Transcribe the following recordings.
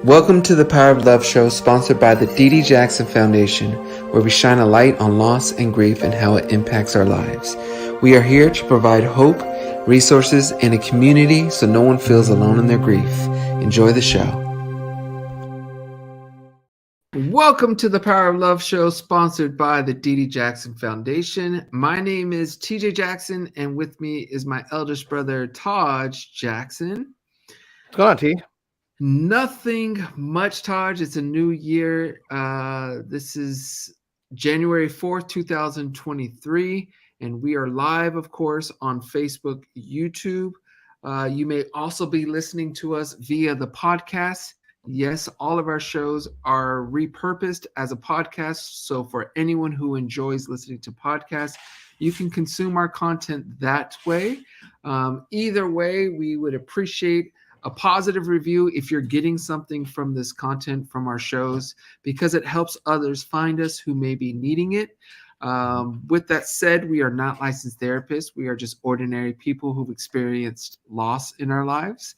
Welcome to the Power of Love show, sponsored by the TJ Jackson Foundation, where we shine a light on loss and grief and how it impacts our lives. We are here to provide hope, resources, and a community so no one feels alone in their grief. Enjoy the show. Welcome to the Power of Love show, sponsored by the TJ Jackson Foundation. My name is TJ Jackson, and with me is my eldest brother, Taj Jackson. What's going on, T? Nothing much, Taj. It's a new year. This is January 4th, 2023, and we are live, of course, on Facebook, YouTube. You may also be listening to us via the podcast. Yes, all of our shows are repurposed as a podcast. So for anyone who enjoys listening to podcasts, you can consume our content that way. Either way, we would appreciate a positive review if you're getting something from this content from our shows, because it helps others find us who may be needing it. With that said, we are not licensed therapists. We are just ordinary people who've experienced loss in our lives.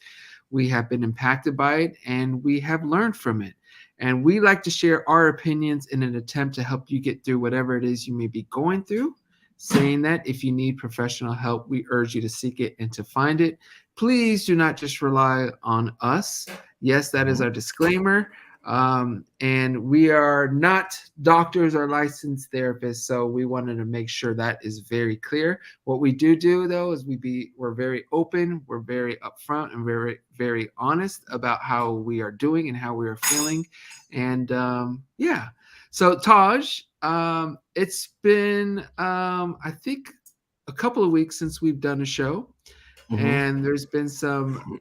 We have been impacted by it, and we have learned from it. And we like to share our opinions in an attempt to help you get through whatever it is you may be going through. Saying that, if you need professional help, we urge you to seek it and to find it. Please do not just rely on us. Yes, that is our disclaimer. And we are not doctors or licensed therapists, so we wanted to make sure that is very clear. What we do, though, is we're very open, we're very upfront, and very, very honest about how we are doing and how we are feeling. And yeah. So Taj, it's been I think a couple of weeks since we've done a show. And there's been some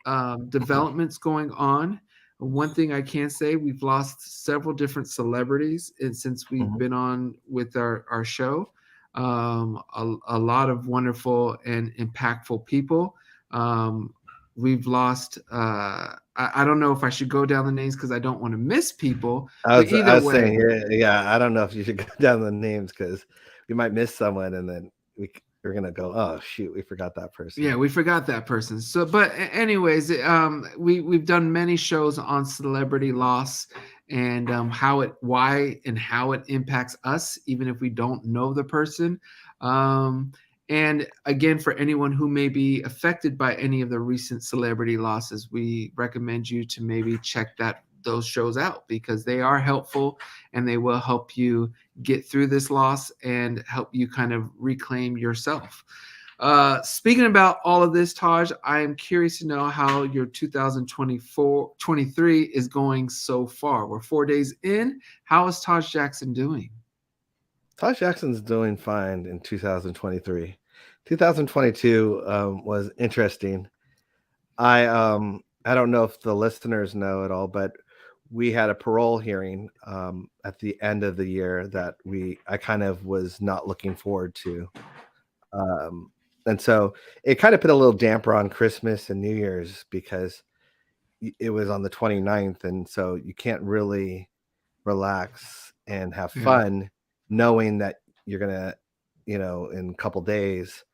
developments going on. One thing I can say, we've lost several different celebrities since we've been on with our show. A lot of wonderful and impactful people. We've lost, I don't know if I should go down the names because I don't want to miss people. I was saying, I don't know if you should go down the names because we might miss someone, and then we're gonna go, oh shoot, we forgot that person. Yeah, we forgot that person. So, but anyways, we've done many shows on celebrity loss and why and how it impacts us, even if we don't know the person. And again, for anyone who may be affected by any of the recent celebrity losses, we recommend you to maybe check those shows out, because they are helpful and they will help you get through this loss and help you kind of reclaim yourself. Speaking about all of this, Taj, I am curious to know how your 2023 is going so far. We're 4 days in. How is Taj Jackson doing? Taj Jackson's doing fine in 2023. 2022 was interesting. I don't know if the listeners know at all, but we had a parole hearing at the end of the year that I kind of was not looking forward to. And so it kind of put a little damper on Christmas and New Year's, because it was on the 29th. And so you can't really relax and have fun knowing that you're going to, in a couple days,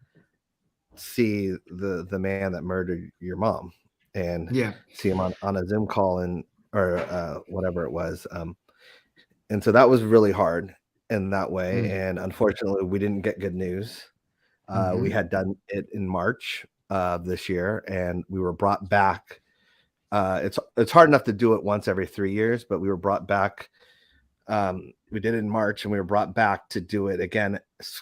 see the man that murdered your mom and see him on a Zoom call or whatever it was. And so that was really hard in that way. And unfortunately, we didn't get good news. We had done it in March of this year, and we were brought back. It's hard enough to do it once every 3 years, but we were brought back. We did it in March, and we were brought back to do it again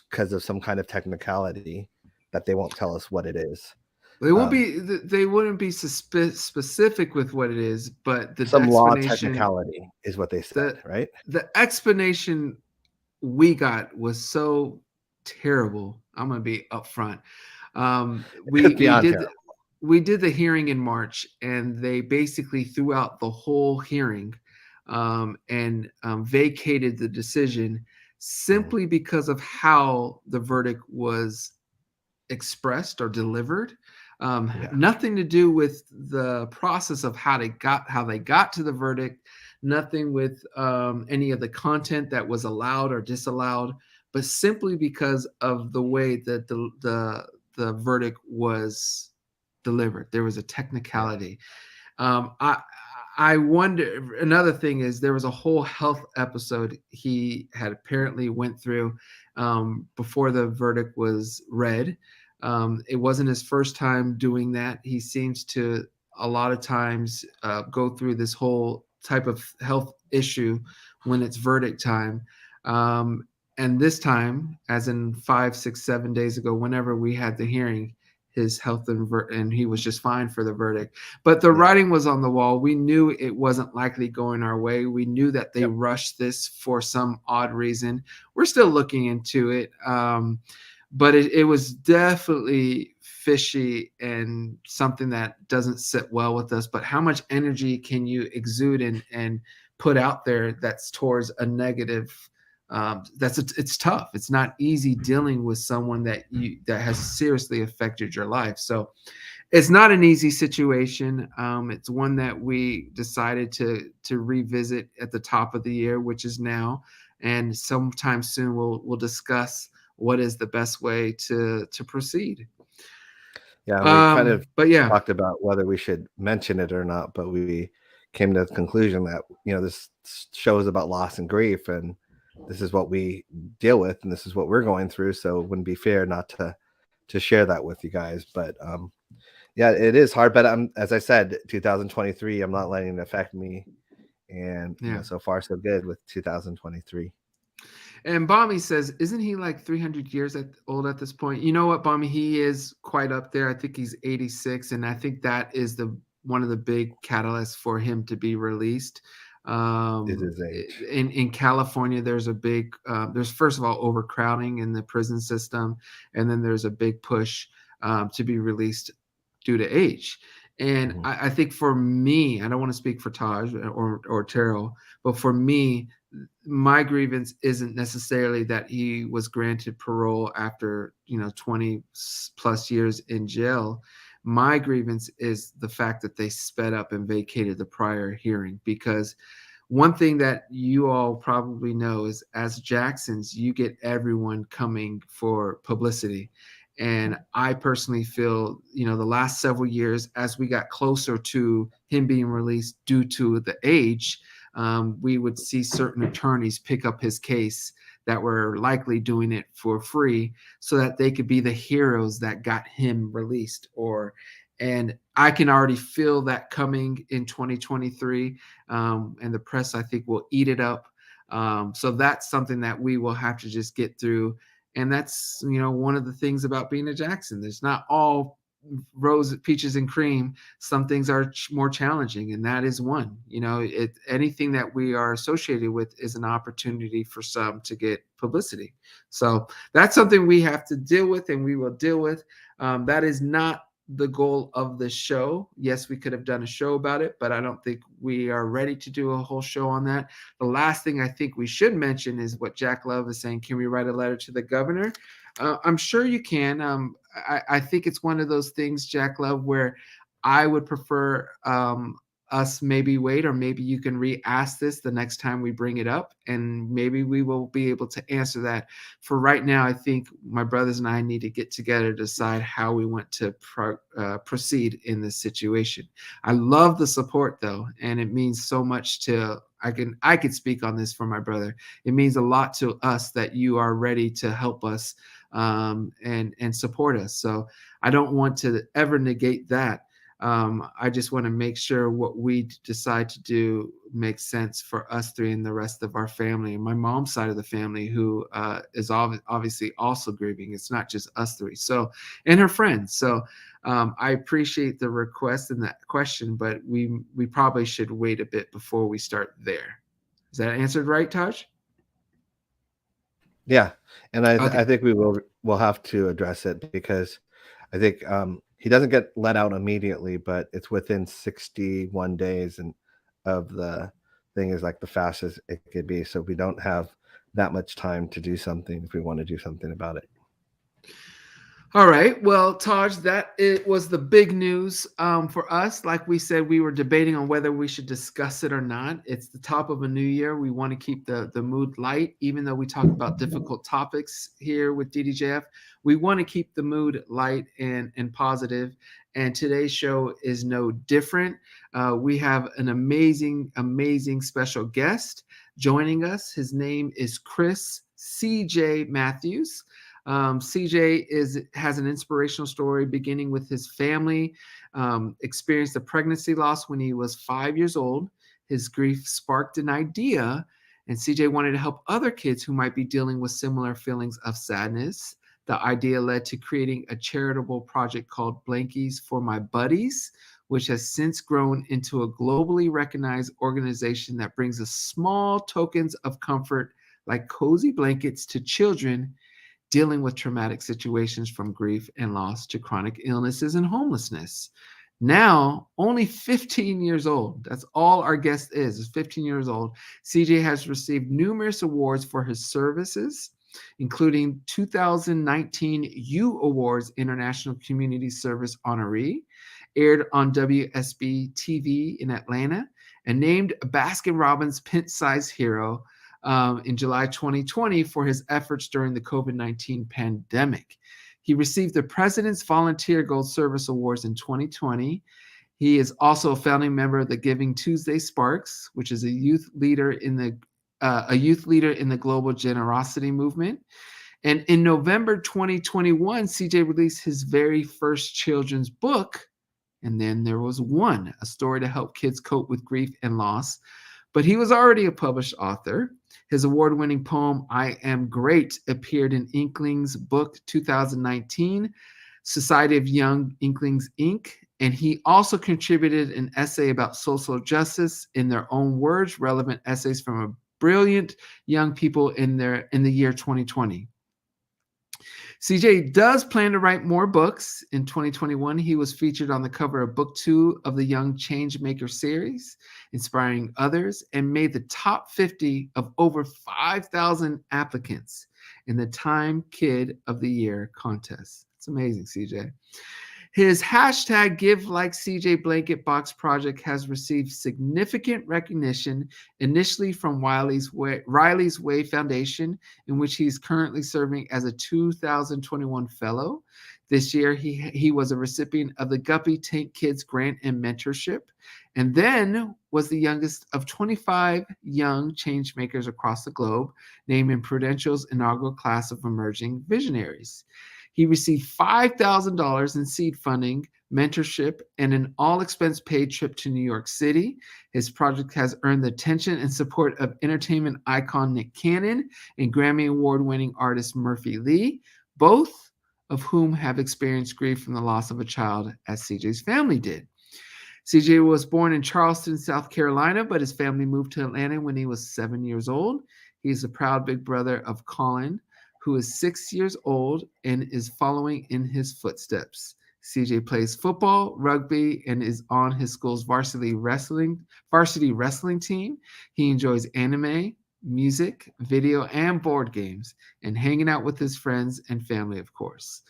because of some kind of technicality that they won't tell us what it is. They won't be. They wouldn't be specific with what it is, but some law technicality is what they said, right? The explanation we got was so terrible. I'm going to be upfront. We did the hearing in March, and they basically threw out the whole hearing and vacated the decision simply because of how the verdict was expressed or delivered. Nothing to do with the process of how they got to the verdict. Nothing with any of the content that was allowed or disallowed, but simply because of the way that the verdict was delivered. There was a technicality. I wonder, another thing is there was a whole health episode he had apparently went through before the verdict was read. It wasn't his first time doing that. He seems to a lot of times go through this whole type of health issue when it's verdict time. And this time, as in 5, 6, 7 days ago, whenever we had the hearing, his health and he was just fine for the verdict. But the writing was on the wall. We knew it wasn't likely going our way. We knew that they rushed this for some odd reason. We're still looking into it. But it was definitely fishy and something that doesn't sit well with us. But how much energy can you exude and put out there that's towards a negative? It's tough. It's not easy dealing with someone that has seriously affected your life. So it's not an easy situation. It's one that we decided to revisit at the top of the year, which is now, and sometime soon we'll discuss what is the best way to proceed. Yeah, we kind of but yeah, talked about whether we should mention it or not, but we came to the conclusion that this show is about loss and grief, and this is what we deal with, and this is what we're going through. So it wouldn't be fair not to share that with you guys. But yeah, it is hard. But as I said, 2023, I'm not letting it affect me, and so far so good with 2023. And Bommy says, isn't he like 300 years old at this point? You know what, Bommy? He is quite up there. I think he's 86, and I think that is one of the big catalysts for him to be released. Is his age. In California, there's a big there's first of all overcrowding in the prison system, and then there's a big push to be released due to age. And I think for me, I don't want to speak for Taj or Terrell, but for me, my grievance isn't necessarily that he was granted parole after 20 plus years in jail. My grievance is the fact that they sped up and vacated the prior hearing, because one thing that you all probably know is, as Jacksons, you get everyone coming for publicity. And I personally feel, the last several years, as we got closer to him being released due to the age, we would see certain attorneys pick up his case that were likely doing it for free so that they could be the heroes that got him released. And I can already feel that coming in 2023. And the press, I think, will eat it up. So that's something that we will have to just get through. And that's, one of the things about being a Jackson. There's not all rose, peaches, and cream. Some things are more challenging, and that is one. Anything that we are associated with is an opportunity for some to get publicity. So that's something we have to deal with, and we will deal with. That is not the goal of the show. Yes, we could have done a show about it, but I don't think we are ready to do a whole show on that. The last thing I think we should mention is what Jack Love is saying. Can we write a letter to the governor? I'm sure you can. I think it's one of those things, Jack Love, where I would prefer us maybe wait, or maybe you can re-ask this the next time we bring it up, and maybe we will be able to answer that. For right now, I think my brothers and I need to get together to decide how we want to proceed in this situation. I love the support, though, and it means so much to I could speak on this for my brother. It means a lot to us that you are ready to help us and support us. So I don't want to ever negate that. I just want to make sure what we decide to do makes sense for us three and the rest of our family, and my mom's side of the family, who is obviously also grieving. It's not just us three. So, and her friends. So I appreciate the request and that question, but we probably should wait a bit before we start there. Is that answered right, Taj? Yeah, and I think we'll have to address it, because I think he doesn't get let out immediately, but it's within 61 days, and of the thing is like the fastest it could be. So we don't have that much time to do something if we want to do something about it. All right. Well, Taj, it was the big news for us. Like we said, we were debating on whether we should discuss it or not. It's the top of a new year. We want to keep the mood light, even though we talk about difficult topics here with DDJF. We want to keep the mood light and positive. And today's show is no different. We have an amazing, amazing special guest joining us. His name is Chris CJ Matthews. CJ has an inspirational story beginning with his family. Experienced a pregnancy loss when he was 5 years old. His grief sparked an idea, and CJ wanted to help other kids who might be dealing with similar feelings of sadness. The idea led to creating a charitable project called Blankies4MyBuddies, which has since grown into a globally recognized organization that brings us small tokens of comfort like cozy blankets to children dealing with traumatic situations, from grief and loss to chronic illnesses and homelessness. Now, only 15 years old, that's all our guest is 15 years old. CJ has received numerous awards for his services, including 2019 U Awards International Community Service Honoree, aired on WSB-TV in Atlanta, and named Baskin Robbins Pint-Sized Hero in July 2020 for his efforts during the COVID-19 pandemic. He received the President's Volunteer Gold Service Awards in 2020. He is also a founding member of the Giving Tuesday Sparks, which is a youth leader in the global generosity movement. And in November 2021, CJ released his very first children's book, And Then There Was One, a story to help kids cope with grief and loss. But he was already a published author. His award-winning poem, I Am Great, appeared in Inklings book 2019, Society of Young Inklings, Inc. And he also contributed an essay about social justice in their own words, relevant essays from a brilliant young people in the year 2020. CJ does plan to write more books. In 2021, he was featured on the cover of book 2 of the Young Changemaker series, inspiring others, and made the top 50 of over 5,000 applicants in the Time Kid of the Year contest. It's amazing, CJ. His hashtag Give Like CJ Blanket Box project has received significant recognition, initially from Riley's Way Foundation, in which he's currently serving as a 2021 fellow. This year, he was a recipient of the Guppy Tank Kids Grant and Mentorship, and then was the youngest of 25 young changemakers across the globe, named in Prudential's inaugural class of emerging visionaries. He received $5,000 in seed funding, mentorship, and an all-expense paid trip to New York City. His project has earned the attention and support of entertainment icon Nick Cannon and Grammy Award-winning artist Murphy Lee, both of whom have experienced grief from the loss of a child, as CJ's family did. CJ was born in Charleston, South Carolina, but his family moved to Atlanta when he was 7 years old. He is a proud big brother of Colin, who is 6 years old and is following in his footsteps. CJ plays football, rugby, and is on his school's varsity wrestling team. He enjoys anime, music, video, and board games, and hanging out with his friends and family, of course.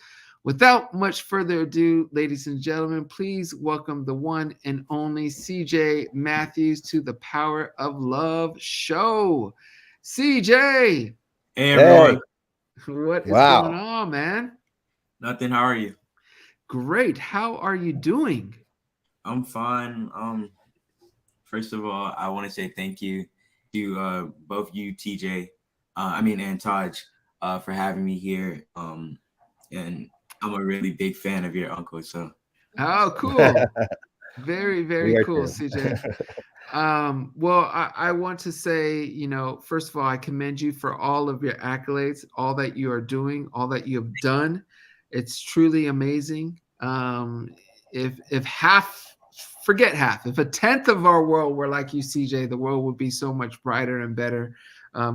Without much further ado, ladies and gentlemen, please welcome the one and only CJ Matthews to the Power of Love show. CJ! Hey everyone. What is going on, man? Nothing. How are you? Great. How are you doing? I'm fine. First of all, I want to say thank you to both you, TJ, and Taj, for having me here. And I'm a really big fan of your uncle. So. Oh, cool. Very, very cool, CJ. Well, I want to say, first of all, I commend you for all of your accolades, all that you are doing, all that you have done. It's truly amazing. If a tenth of our world were like you, CJ, the world would be so much brighter and better.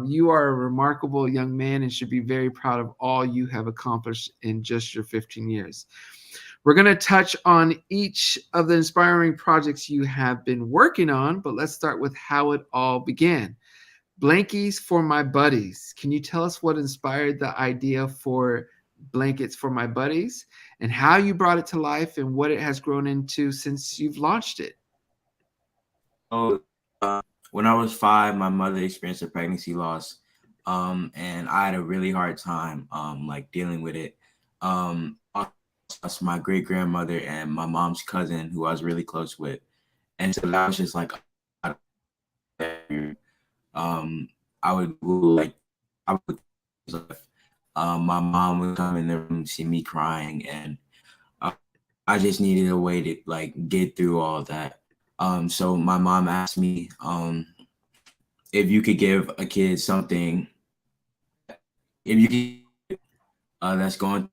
You are a remarkable young man and should be very proud of all you have accomplished in just your 15 years. We're going to touch on each of the inspiring projects you have been working on, but let's start with how it all began. Blankies4MyBuddies. Can you tell us what inspired the idea for Blankies4MyBuddies and how you brought it to life and what it has grown into since you've launched it? When I was 5, my mother experienced a pregnancy loss, and I had a really hard time dealing with it. That's my great grandmother and my mom's cousin, who I was really close with. And so that was just like, I would Google, like, I would, my mom would come in the room, see me crying, and I just needed a way to like get through all that. So my mom asked me if you could give a kid something, if you could, that's going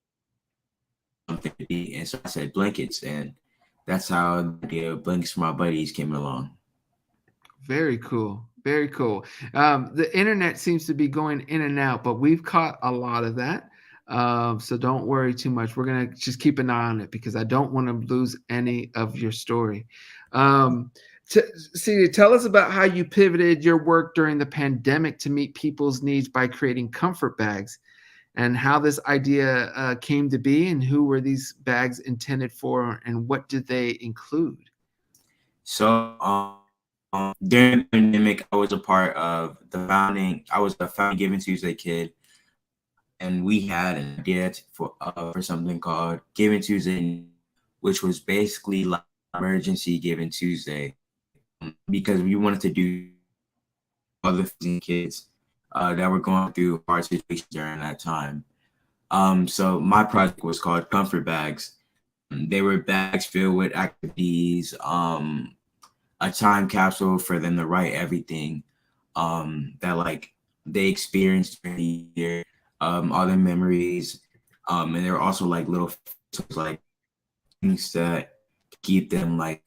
something to be. And so I said blankets, and that's how the idea of Blankies4MyBuddies came along. Very cool. Very cool. The internet seems to be going in and out, but we've caught a lot of that. So don't worry too much. We're going to just keep an eye on it because I don't want to lose any of your story. See, tell us about how you pivoted your work during the pandemic to meet people's needs by creating comfort bags, and how this idea came to be, and who were these bags intended for, and what did they include? So during the pandemic, I was a part of the founding. I was a founding Giving Tuesday kid, and we had an idea for something called Giving Tuesday, which was basically like emergency Giving Tuesday, because we wanted to do other kids that were going through hard situations during that time. So my project was called Comfort Bags. They were bags filled with activities, a time capsule for them to write everything that like they experienced during the year, all their memories, and there were also like little like things that keep them like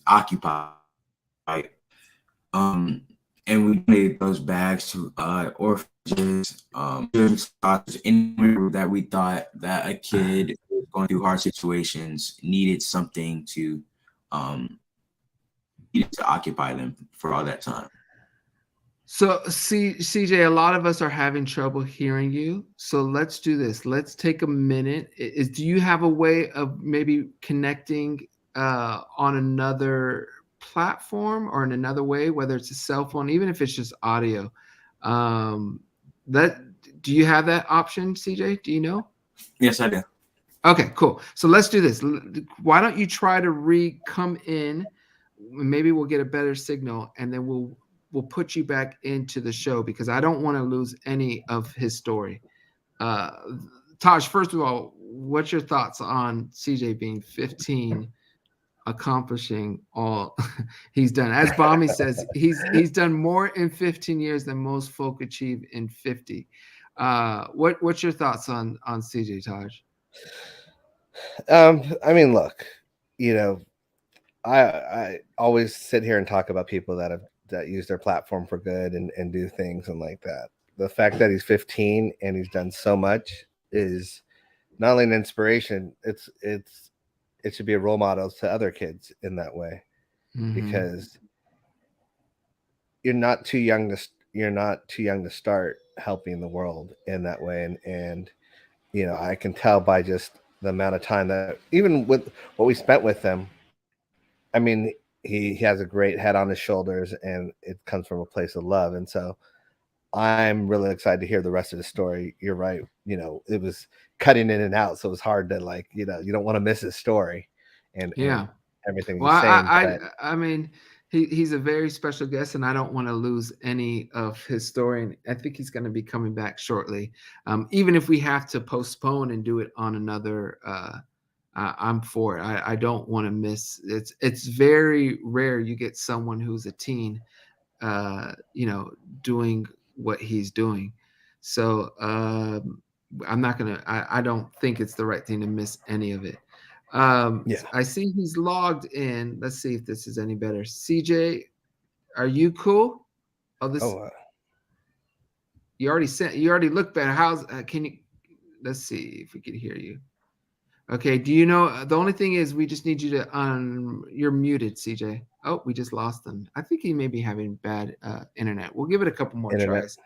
occupied. And we made those bags to orphanages, anywhere that we thought that a kid going through hard situations needed something to occupy them for all that time. So, CJ, a lot of us are having trouble hearing you. So let's do this. Let's take a minute. Do you have a way of maybe connecting on another platform or in another way, whether it's a cell phone, even if it's just audio? Do you have that option, CJ? Do you know? Yes, I do. Okay, cool. So let's do this. Why don't you try to come in? Maybe we'll get a better signal, and then we'll put you back into the show because I don't want to lose any of his story. Taj, first of all, what's your thoughts on CJ being 15, accomplishing all he's done? As Bami says, he's done more in 15 years than most folk achieve in 50. What's your thoughts on CJ, Taj? I mean, look, you know, I always sit here and talk about people that use their platform for good and do things and like that. The fact that he's 15 and he's done so much is not only an inspiration, it should be a role model to other kids in that way, because you're not too young to start helping the world in that way. And you know, I can tell by just the amount of time that, even with what we spent with him, I mean, he has a great head on his shoulders, and it comes from a place of love. And so I'm really excited to hear the rest of the story. You're right. You know, it was cutting in and out, so it was hard to, like, you know, you don't want to miss his story and everything Well, he's saying. I mean, he's a very special guest, and I don't want to lose any of his story. And I think he's going to be coming back shortly, even if we have to postpone and do it on another. I'm for it. I don't want to miss. It's very rare you get someone who's a teen, you know, doing what he's doing. So I'm not gonna. I don't think it's the right thing to miss any of it. I see he's logged in. Let's see if this is any better. CJ, are you cool? You already sent. You already looked better. How's? Can you? Let's see if we can hear you. Okay. Do you know? The only thing is, we just need you to. You're muted, CJ. Oh, we just lost him. I think he may be having bad internet. We'll give it a couple more tries.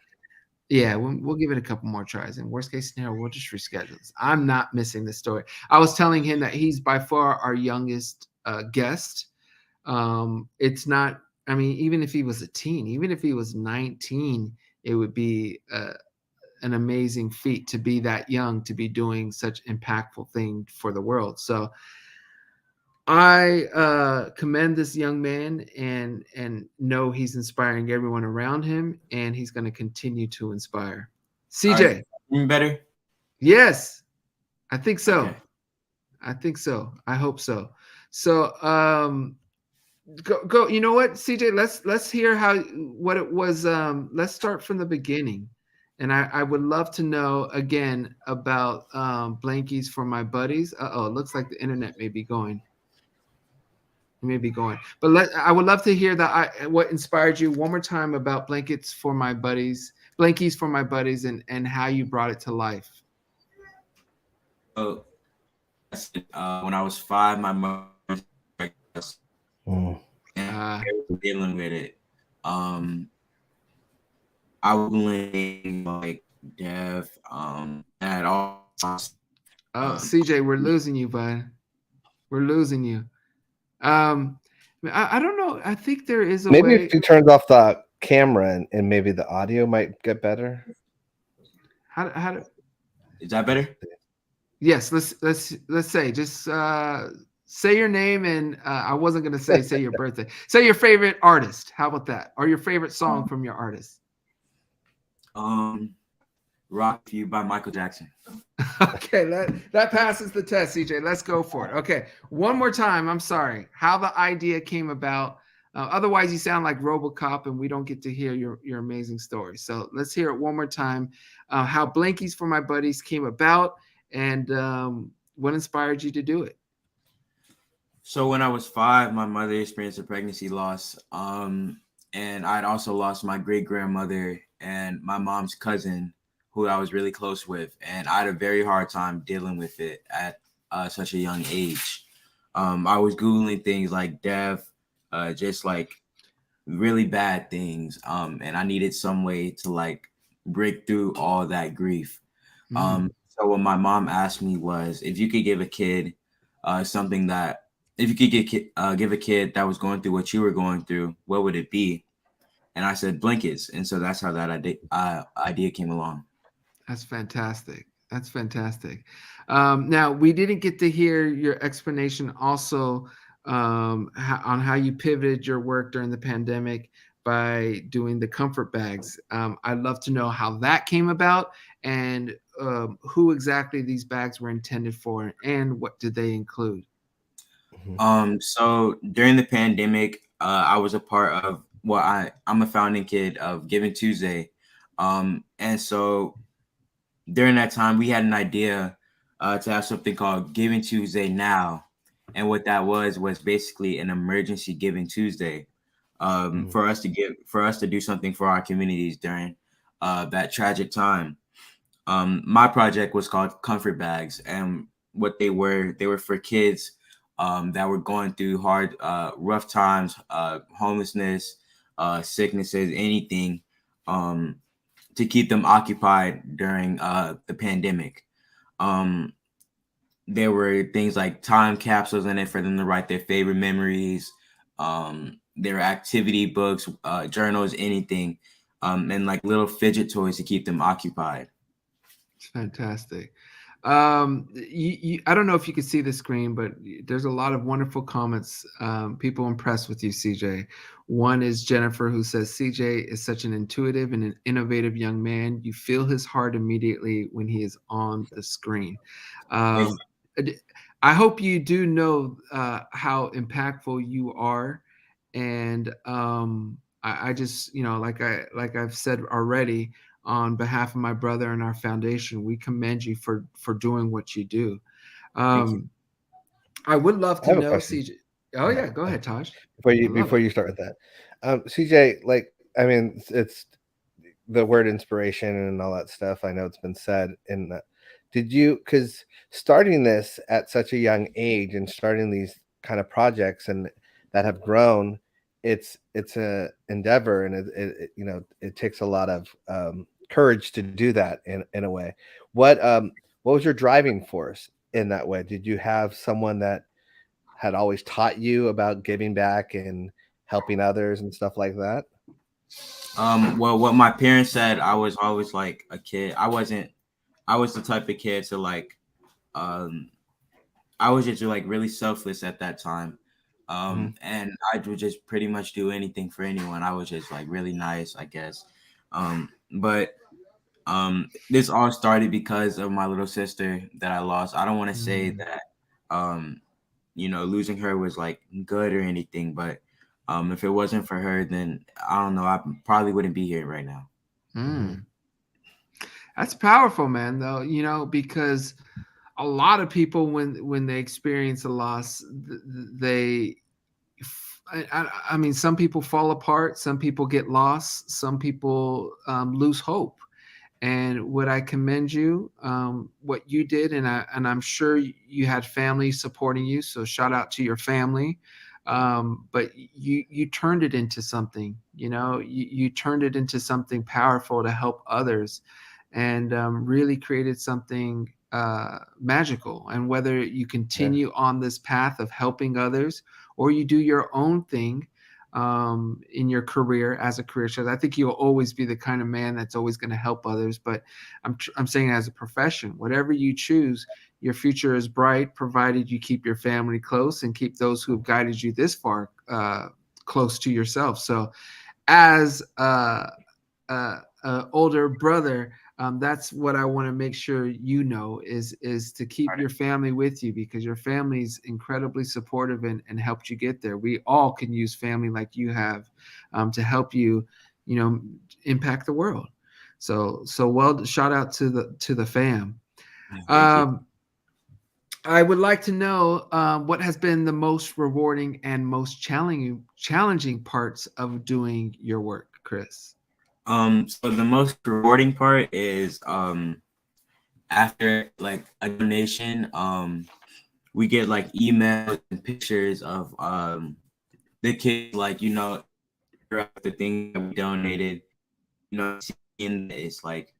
Yeah, we'll give it a couple more tries. In worst case scenario, we'll just reschedule this. I'm not missing this story. I was telling him that he's by far our youngest guest. It's not. I mean, even if he was a teen, even if he was 19, it would be an amazing feat to be that young, to be doing such impactful thing for the world. So I commend this young man and know he's inspiring everyone around him, and he's going to continue to inspire. All CJ, right, even better. yes, I think so. Okay. I think so. I hope so. So, go. You know what, CJ? Let's hear what it was. Let's start from the beginning, and I would love to know again about Blankies for My Buddies. It looks like the internet may be going. But I would love to hear what inspired you one more time about Blankies for My Buddies, and how you brought it to life. So, when I was 5, my mother and dealing with it. I was feeling like deaf. At all. CJ, we're losing you, bud. We're losing you. I don't know. I think there is a maybe way. if you turned off the camera and maybe the audio might get better. How do? Is that better? Yes. Let's say just say your name, and I wasn't gonna say your birthday. Say your favorite artist. How about that? Or your favorite song from your artist. Rock You by Michael Jackson. Okay, that passes the test, CJ. Let's go for it. Okay, one more time. I'm sorry. How the idea came about. Otherwise, you sound like RoboCop, and we don't get to hear your amazing story. So let's hear it one more time. How Blankies for My Buddies came about, and what inspired you to do it. So when I was 5, my mother experienced a pregnancy loss. And I'd also lost my great grandmother and my mom's cousin, who I was really close with, and I had a very hard time dealing with it at such a young age. I was Googling things like death, just like really bad things, and I needed some way to like break through all that grief. So what my mom asked me was, if you could give a kid something that, if you could give a kid that was going through what you were going through, what would it be? And I said blankets, and so that's how that idea came along. That's fantastic. That's fantastic. Now, we didn't get to hear your explanation also on how you pivoted your work during the pandemic by doing the comfort bags. I'd love to know how that came about, and who exactly these bags were intended for, and what did they include? So during the pandemic, I was a part of I'm a founding kid of Giving Tuesday. And so during that time, we had an idea to have something called Giving Tuesday Now. And what that was basically an emergency Giving Tuesday for us to do something for our communities during that tragic time. My project was called Comfort Bags, and what they were for kids that were going through hard, rough times, homelessness, sicknesses, anything, to keep them occupied during the pandemic. There were things like time capsules in it for them to write their favorite memories. There were activity books, journals, anything, and like little fidget toys to keep them occupied. It's fantastic. I don't know if you can see the screen, but there's a lot of wonderful comments. People impressed with you, CJ. One is Jennifer, who says CJ is such an intuitive and an innovative young man. You feel his heart immediately when he is on the screen. I hope you do know how impactful you are, and I just, like I've said already, on behalf of my brother and our foundation, we commend you for doing what you do. I would love to know, CJ. Oh yeah, go ahead, Taj. Before you start with that, CJ, like, I mean, it's the word inspiration and all that stuff. I know it's been said in that. Because starting this at such a young age and starting these kind of projects and that have grown, it's a endeavor, and it takes a lot of courage to do that in a way. What was your driving force in that way? Did you have someone that had always taught you about giving back and helping others and stuff like that? Well, what my parents said, I was always like a kid. I was the type of kid to like, I was just like really selfless at that time. Mhm. And I would just pretty much do anything for anyone. I was just like really nice, I guess. But this all started because of my little sister that I lost. I don't want to say Mm. that losing her was like good or anything, but if it wasn't for her, then I don't know, I probably wouldn't be here right now. Mhm. That's powerful, man, though, because a lot of people, when they experience a loss, they I mean, some people fall apart, some people get lost, some people lose hope. And would I commend you, what you did, and I'm sure you had family supporting you. So shout out to your family. But you turned it into something. You turned it into something powerful to help others, and really created something magical. And whether you Yeah. continue on this path of helping others or you do your own thing in your career as a career chef, I think you'll always be the kind of man that's always going to help others. But I'm saying as a profession, whatever you choose, your future is bright, provided you keep your family close and keep those who have guided you this far close to yourself. So, as older brother, that's what I want to make sure is to keep your family with you, because your family's incredibly supportive and helped you get there. We all can use family like you have to help you, impact the world. So well, shout out to the fam. Thank you. Um, I would like to know what has been the most rewarding and most challenging parts of doing your work, Chris. So the most rewarding part is after like a donation, we get like emails and pictures of the kids, like the thing that we donated, seeing that it's like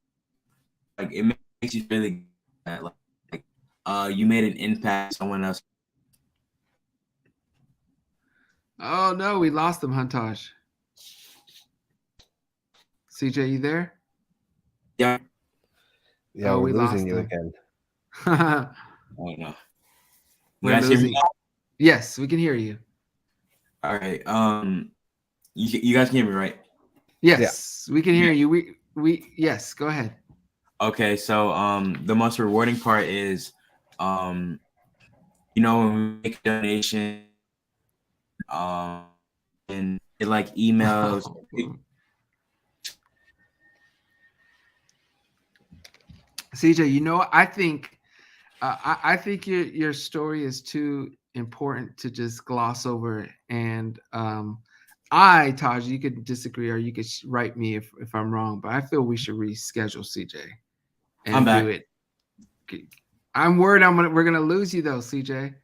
it makes you really like you made an impact on someone else. Oh no, we lost them, Huntaj. CJ, you there? Yeah. Yeah, Oh, we're we losing lost you them. again. Oh no. You We're guys hear me losing. now? Yes, we can hear you. All right. You guys can hear me, right? Yeah. Yes, we can hear you. We yes, go ahead. Okay, so the most rewarding part is when we make a donation, um and it like emails. CJ, I think I think your story is too important to just gloss over. And Taj, you could disagree or you could write me if I'm wrong, but I feel we should reschedule CJ I'm and do back. it. I'm worried we're gonna lose you though, CJ.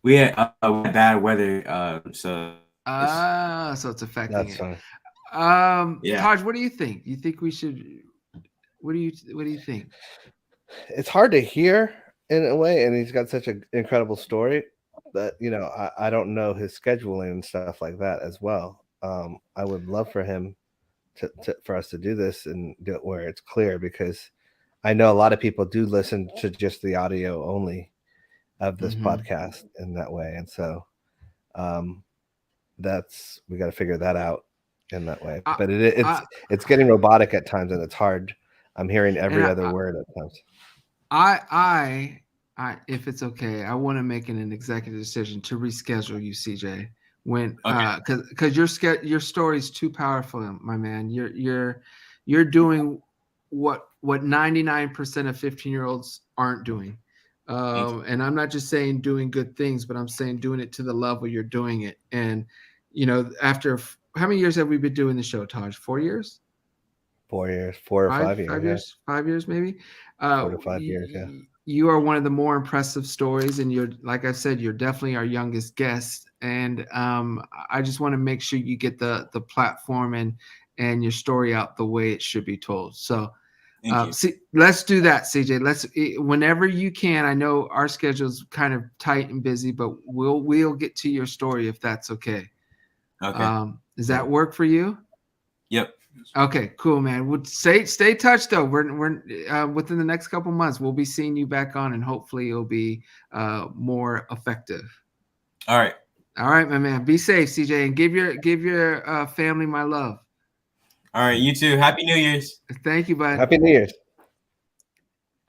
We had bad weather, so it's So it's affecting That's it. fine. yeah. Taj, what do you think? You think we should? What do you think? It's hard to hear in a way, and he's got such an incredible story that I don't know his scheduling and stuff like that as well. I would love for him for us to do this and do it where it's clear, because I know a lot of people do listen to just the audio only of this Mhm. podcast in that way, and so um, we got to figure that out in that way. I, But I, it's getting robotic at times, and it's hard. I'm hearing and every other word at times. if it's okay, I want to make an executive decision to reschedule you, CJ. When Okay. because your story is too powerful, my man. You're doing what 99% of 15-year-olds aren't doing. Thank you. And I'm not just saying doing good things, but I'm saying doing it to the level you're doing it. And after how many years have we been doing the show, Taj? 4 years? 4 years, 4 or 5 years, 5 years, 5 years maybe. 4 to 5 years, yeah. You are one of the more impressive stories, and you're, like I said, you're definitely our youngest guest. And I just want to make sure you get the platform and your story out the way it should be told. So Thank you. see, let's do that, CJ. Whenever you can. I know our schedule's kind of tight and busy, but we'll get to your story if that's okay. Okay. Does that work for you? Yep. Okay, cool, man. Would stay touched though. We're within the next couple months, we'll be seeing you back on, and hopefully it'll be more effective. All right. All right, my man. Be safe, CJ, and give your family my love. All right, you too. Happy New Year's. Thank you, bud. Happy New Year's.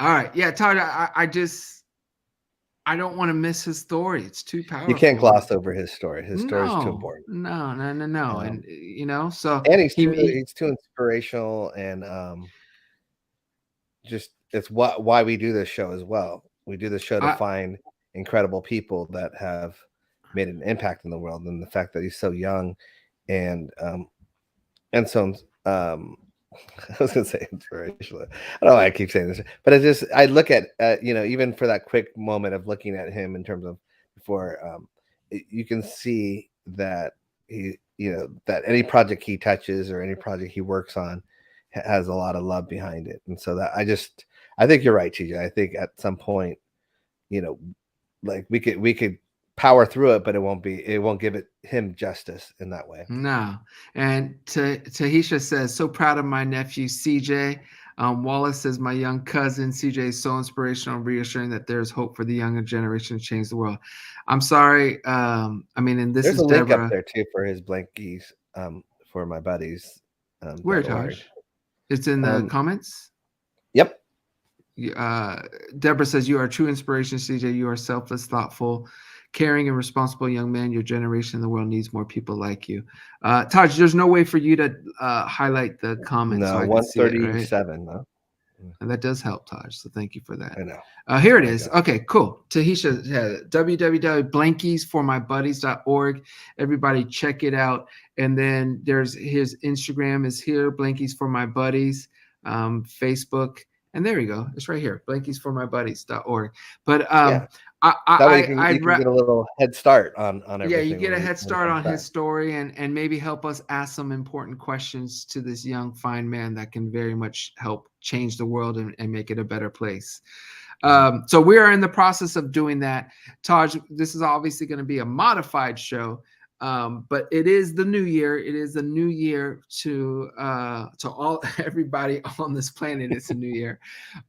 All right, yeah, Todd. I don't want to miss his story. It's too powerful. You can't gloss over his story. His story is too No, important. no. And so And he's too inspirational, and just it's why we do this show as well. We do this show to find incredible people that have made an impact in the world, and the fact that he's so young and so I was gonna say inspirational. I don't know why I keep saying this, but I look at even for that quick moment of looking at him in terms of before, you can see that he, that any project he touches or any project he works on has a lot of love behind it. And so that I think you're right, TJ. I think at some point, like we could power through it, but it won't give him justice in that way. No. And Tahisha says, so proud of my nephew CJ. Wallace says, my young cousin CJ is so inspirational and reassuring that there's hope for the younger generation to change the world. I'm sorry. And this there's is a link Deborah. up there too for his Blankies for my buddies. Where, Taj? It's in the comments. Yep. Deborah says, you are a true inspiration, CJ. You are selfless, thoughtful, caring, and responsible young man. Your generation in the world needs more people like you. Taj, there's no way for you to highlight the comments. No, so I 137. Right? No. And that does help, Taj. So thank you for that. I know. Here it is. Okay, cool. Tahisha, www.Blankies4MyBuddies.org. Everybody check it out. And then there's his Instagram is here, Blankies4MyBuddies, Facebook. And there you go. It's right here, Blankies4MyBuddies.org. But that way you can get a little head start on everything. Yeah, you get a head start on his story and maybe help us ask some important questions to this young, fine man that can very much help change the world and make it a better place. So we are in the process of doing that. Taj, this is obviously going to be a modified show. But it is the new year. It is a new year to everybody on this planet. It's a new year.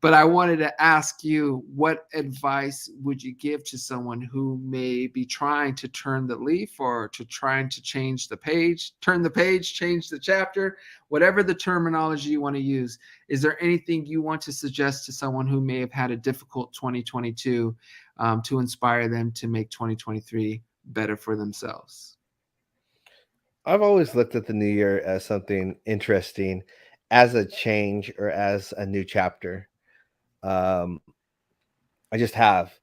But I wanted to ask you, what advice would you give to someone who may be trying to turn the leaf or to trying to change the page, turn the page, change the chapter, whatever the terminology you want to use? Is there anything you want to suggest to someone who may have had a difficult 2022 to inspire them to make 2023 better for themselves? I've always looked at the new year as something interesting, as a change or as a new chapter. I just have.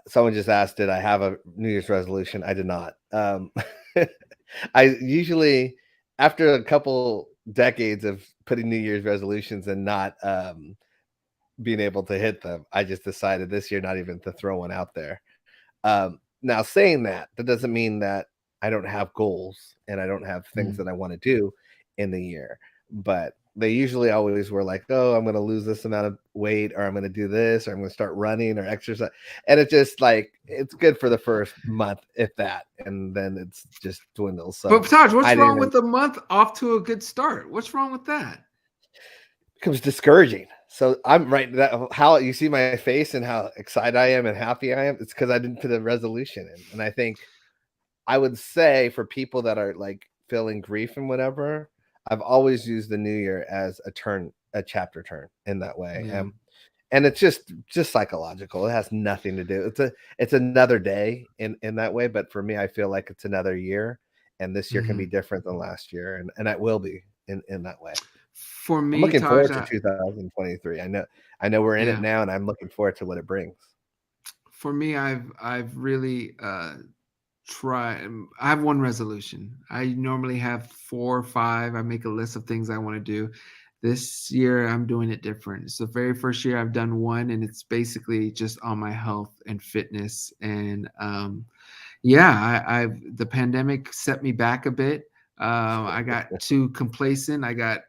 Someone just asked, did I have a New Year's resolution? I did not. I usually, after a couple decades of putting New Year's resolutions and not being able to hit them, I just decided this year not even to throw one out there. Now, saying that doesn't mean that I don't have goals and I don't have things that I want to do in the year, but they usually always were like, oh, I'm going to lose this amount of weight, or I'm going to do this, or I'm going to start running or exercise. And it's just like, it's good for the first month, if that, and then it's just dwindles. So, but Taj, what's wrong with the month off to a good start? What's wrong with that? It becomes discouraging. So I'm right. How you see my face and how excited I am and happy I am, it's because I didn't put a resolution in. And I think I would say for people that are like feeling grief and whatever, I've always used the new year as a chapter turn in that way. Yeah. And it's just psychological. It has nothing to do. It's another day in that way. But for me, I feel like it's another year, and this year can be different than last year. And it will be in that way. For me, I'm looking forward to 2023. I know we're in it now, and I'm looking forward to what it brings. For me, I've really I have one resolution. I normally have 4 or 5. I make a list of things I want to do. This year I'm doing it different. It's the very first year I've done one, and it's basically just on my health and fitness. And the pandemic set me back a bit. I got too complacent. I got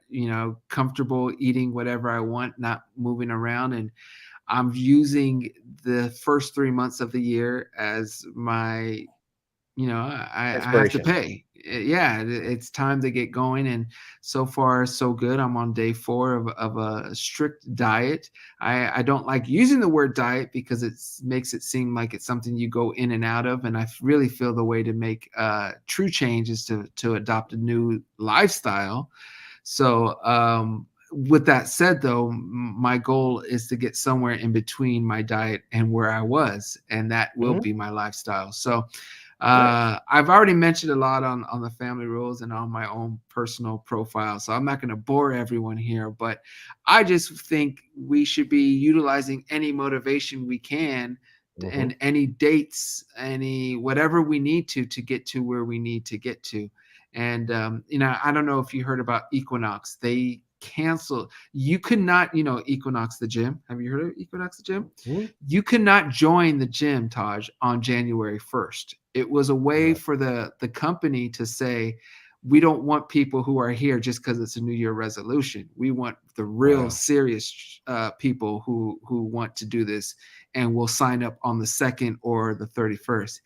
comfortable eating whatever I want, not moving around. And I'm using the first 3 months of the year as my I have to Inspiration. pay. Yeah, it's time to get going. And so far, so good. I'm on day 4 of a strict diet. I don't like using the word diet because it makes it seem like it's something you go in and out of. And I really feel the way to make true change is to adopt a new lifestyle. So, with that said, though, my goal is to get somewhere in between my diet and where I was, and that will Mhm. be my lifestyle. So, Nice. I've already mentioned a lot on the family rules and on my own personal profile, so I'm not going to bore everyone here. But I just think we should be utilizing any motivation we can Mhm. and any dates, any whatever we need to get to where we need to get to. And I don't know if you heard about Equinox. They canceled. You could not, Equinox the gym. Have you heard of Equinox the gym? Mhm. You could not join the gym, Taj, on January 1st. It was a way Uh, for the company to say, we don't want people who are here just because it's a New Year resolution. We want the real wow. serious people who want to do this, and will sign up on the 2nd or the 31st.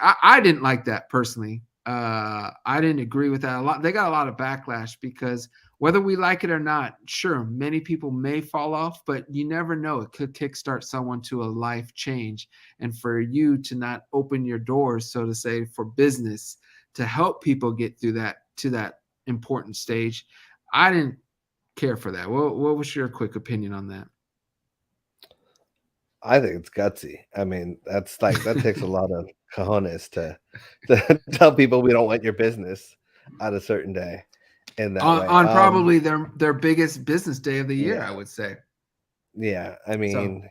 I didn't like that personally. I didn't agree with that a lot. They got a lot of backlash because whether we like it or not, sure, many people may fall off, but you never know. It could kickstart someone to a life change. And for you to not open your doors, so to say, for business to help people get through that to that important stage, I didn't care for that. What was your quick opinion on that? I think it's gutsy. I mean, that's like that takes a lot of cojones to tell people we don't want your business on a certain day in that way. On probably their biggest business day of the year, I Yeah, would say. yeah. I So mean,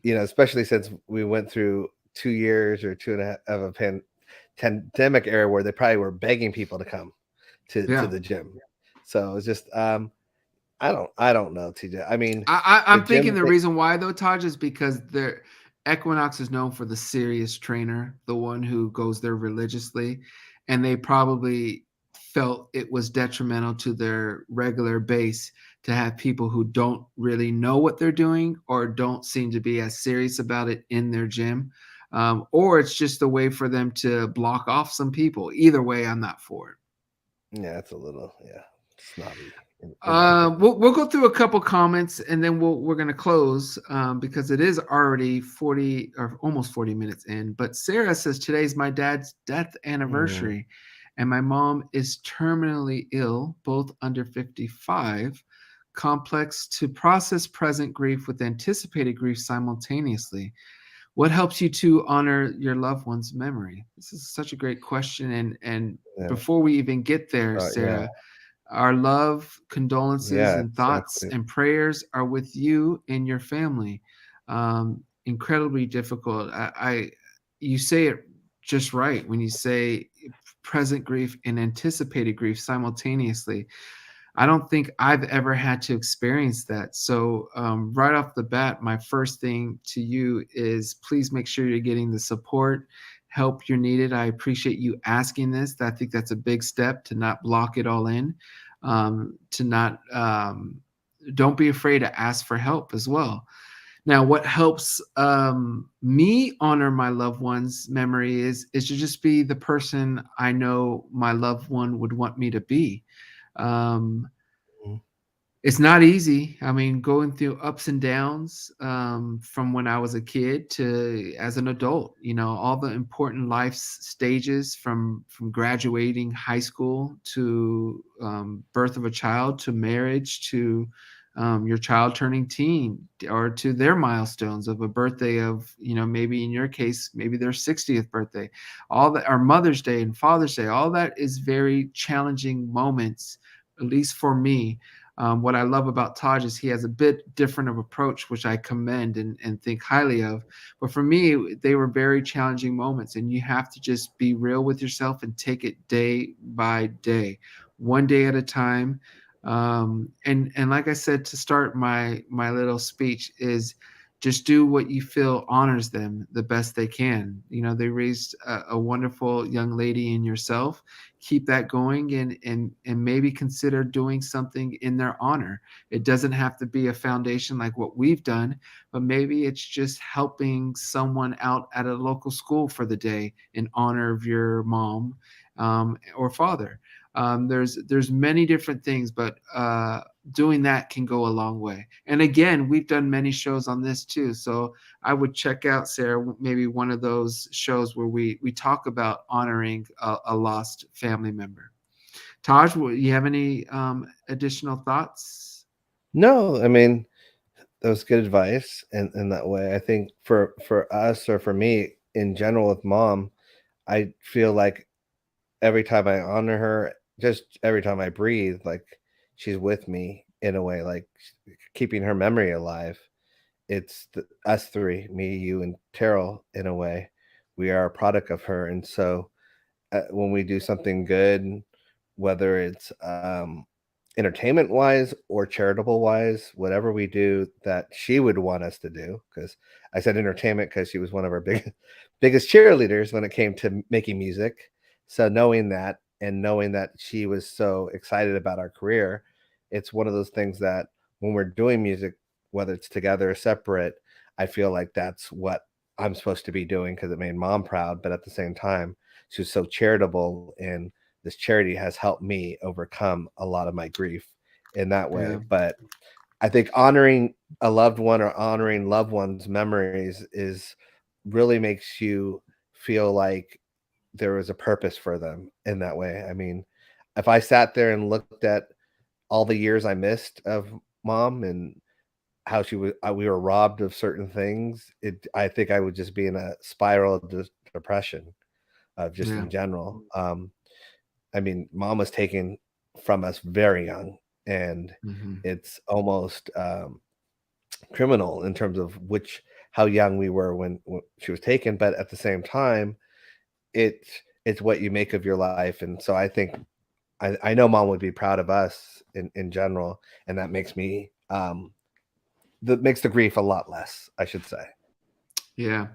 especially since we went through 2 years or two and a half of a pandemic era where they probably were begging people to come to yeah. the gym. So it's just I don't know, TJ. I mean, the I'm thinking gym the thing. reason why though, Taj, is because their Equinox is known for the serious trainer, the one who goes there religiously, and they probably felt it was detrimental to their regular base to have people who don't really know what they're doing or don't seem to be as serious about it in their gym. Or it's just a way for them to block off some people. Either way, I'm not for it. Yeah, it's a little snobby in my opinion. We'll go through a couple comments and then we're gonna close because it is already 40 or almost 40 minutes in. But Sarah says today's my dad's death Mhm. anniversary, and my mom is terminally ill, both under 55. Complex to process present grief with anticipated grief simultaneously. What helps you to honor your loved one's memory? This is such a great question, and Yeah. before we even get there, Yeah. Sarah, our love, condolences, Yeah, and thoughts exactly. and prayers are with you and your family. Incredibly difficult. You say it just right when you say present grief and anticipated grief simultaneously. I don't think I've ever had to experience that. So, right off the bat, my first thing to you is please make sure you're getting the support, help you're needed. I appreciate you asking this. I think that's a big step to not block it all in, to not, don't be afraid to ask for help as well. Now, what helps me honor my loved one's memory is to just be the person I know my loved one would want me to be. Um, Mhm. it's not easy. I mean, going through ups and downs from when I was a kid to as an adult, all the important life stages from graduating high school to birth of a child to marriage to your child turning teen or to their milestones of a birthday of, maybe in your case, maybe their 60th birthday, all that, or Mother's Day and Father's Day, all that is very challenging moments, at least for me. What I love about Taj is he has a bit different of approach, which I commend and think highly of. But for me, they were very challenging moments, and you have to just be real with yourself and take it day by day, one day at a time. And like I said to start my little speech is just do what you feel honors them the best they can. You know, they raised a wonderful young lady in yourself. Keep that going, and maybe consider doing something in their honor. It doesn't have to be a foundation like what we've done, but maybe it's just helping someone out at a local school for the day in honor of your mom, or father. There's many different things, but doing that can go a long way. And again, we've done many shows on this too, so I would check out, Sarah, maybe one of those shows where we talk about honoring a lost family member. Taj, you have any additional thoughts? No, I mean, that was good advice in that way. I think for us, or for me in general with mom, I feel like every time I honor her, just every time I breathe, like she's with me in a way, like keeping her memory alive. It's us three, me, you, and Terrell, in a way. We are a product of her. And so when we do something good, whether it's entertainment wise or charitable wise, whatever we do that she would want us to do, because I said entertainment because she was one of our biggest cheerleaders when it came to making music. So knowing that, and knowing that she was so excited about our career, it's one of those things that when we're doing music, whether it's together or separate, I feel like that's what I'm supposed to be doing because it made mom proud. But at the same time, she was so charitable, and this charity has helped me overcome a lot of my grief in that way. Yeah. But I think honoring a loved one or honoring loved ones' memories is really makes you feel like there was a purpose for them in that way. I mean, if I sat there and looked at all the years I missed of mom and how she was, we were robbed of certain things, I think I would just be in a spiral of depression, just Yeah. in general. I mean, mom was taken from us very young, and Mm-hmm. it's almost criminal in terms of how young we were when she was taken. But at the same time, it's what you make of your life. And so I think I know mom would be proud of us in general, and that makes me that makes the grief a lot less, I should say. Yeah.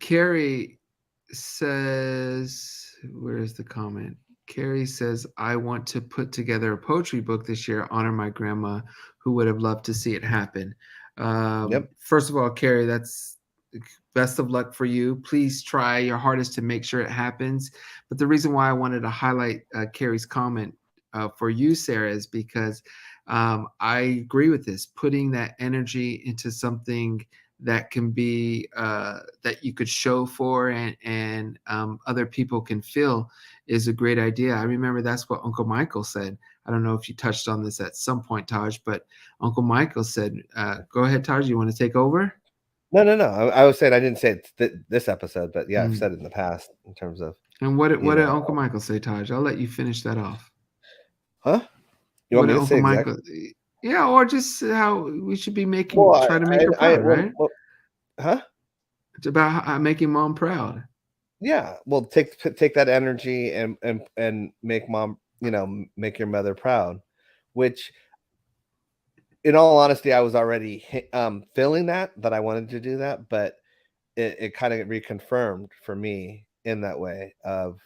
Carrie says, where is the comment? Carrie says, I want to put together a poetry book this year, honor my grandma, who would have loved to see it happen. Yep. First of all, Carrie, that's best of luck for you. Please try your hardest to make sure it happens. But the reason why I wanted to highlight Carrie's comment for you, Sarah, is because I agree with this. Putting that energy into something that can be that you could show for, and other people can feel, is a great idea. I remember that's what Uncle Michael said. I don't know if you touched on this at some point, Taj, but Uncle Michael said, go ahead, Taj, you want to take over? No. I was saying I didn't say it this episode, but yeah, I've Mm. said it in the past in terms of, And what you did know, Uncle Michael say, Taj? I'll let you finish that off. huh? You What want did me to Uncle say Michael? exactly? Yeah, or just how we should be Well, try to make her proud, right? huh? It's about making mom proud. Yeah. Well, take that energy and make mom, make your mother proud, which, in all honesty, I was already feeling that I wanted to do that, but it kind of reconfirmed for me in that way of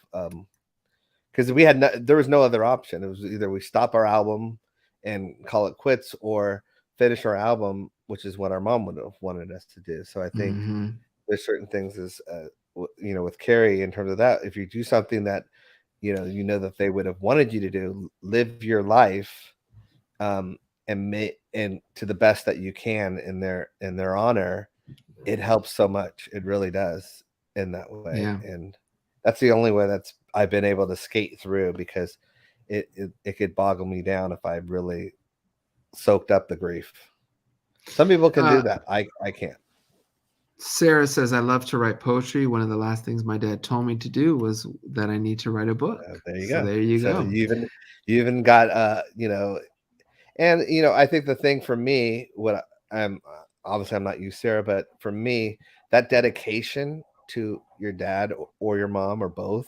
because there was no other option. It was either we stop our album and call it quits, or finish our album, which is what our mom would have wanted us to do. So I think Mm-hmm. there's certain things as with Carrie, in terms of that, if you do something that that they would have wanted you to do, live your life, and to the best that you can in their honor, it helps so much. It really does in that way. Yeah. And that's the only way that's I've been able to skate through, because it could boggle me down if I really soaked up the grief. Some people can do that. I can't. Sarah says, I love to write poetry. One of the last things my dad told me to do was that I need to write a book. There you So go. there you So go. you even got and I think the thing for me, what I'm obviously I'm not you, Sarah, but for me, that dedication to your dad or your mom or both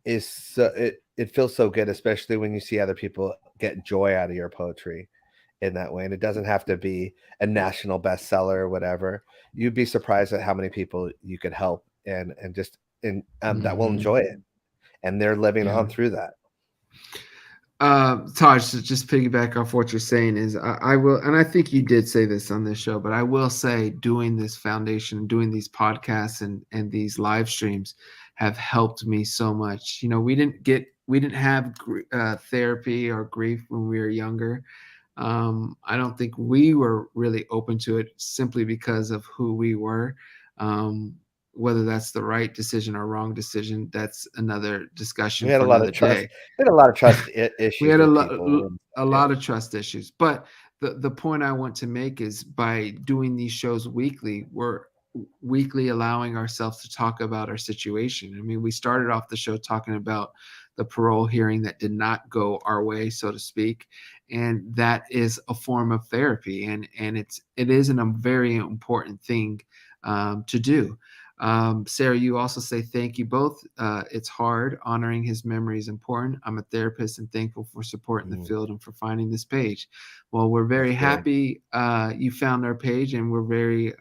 is it feels so good, especially when you see other people get joy out of your poetry. in that way. And it doesn't have to be a national bestseller or whatever. You'd be surprised at how many people you could help and that will enjoy it. And they're living on through that. Taj, to just piggyback off what you're saying is I will, and I think you did say this on this show, but I will say doing this foundation, doing these podcasts and these live streams have helped me so much. You know, we didn't have therapy or grief when we were younger. I don't think we were really open to it simply because of who we were. Whether that's the right decision or wrong decision, that's another discussion We had for a lot another of trust. day. We had a lot of trust issues. We had with people. a lot of trust issues. But the point I want to make is by doing these shows weekly, we're weekly allowing ourselves to talk about our situation. I mean, we started off the show talking about the parole hearing that did not go our way, so to speak, and that is a form of therapy, and it is a very important thing to do. Sarah, you also say thank you both. It's hard. Honoring his memory is important. I'm a therapist and thankful for support in the field and for finding this page. Well, we're very happy you found our page, and we're very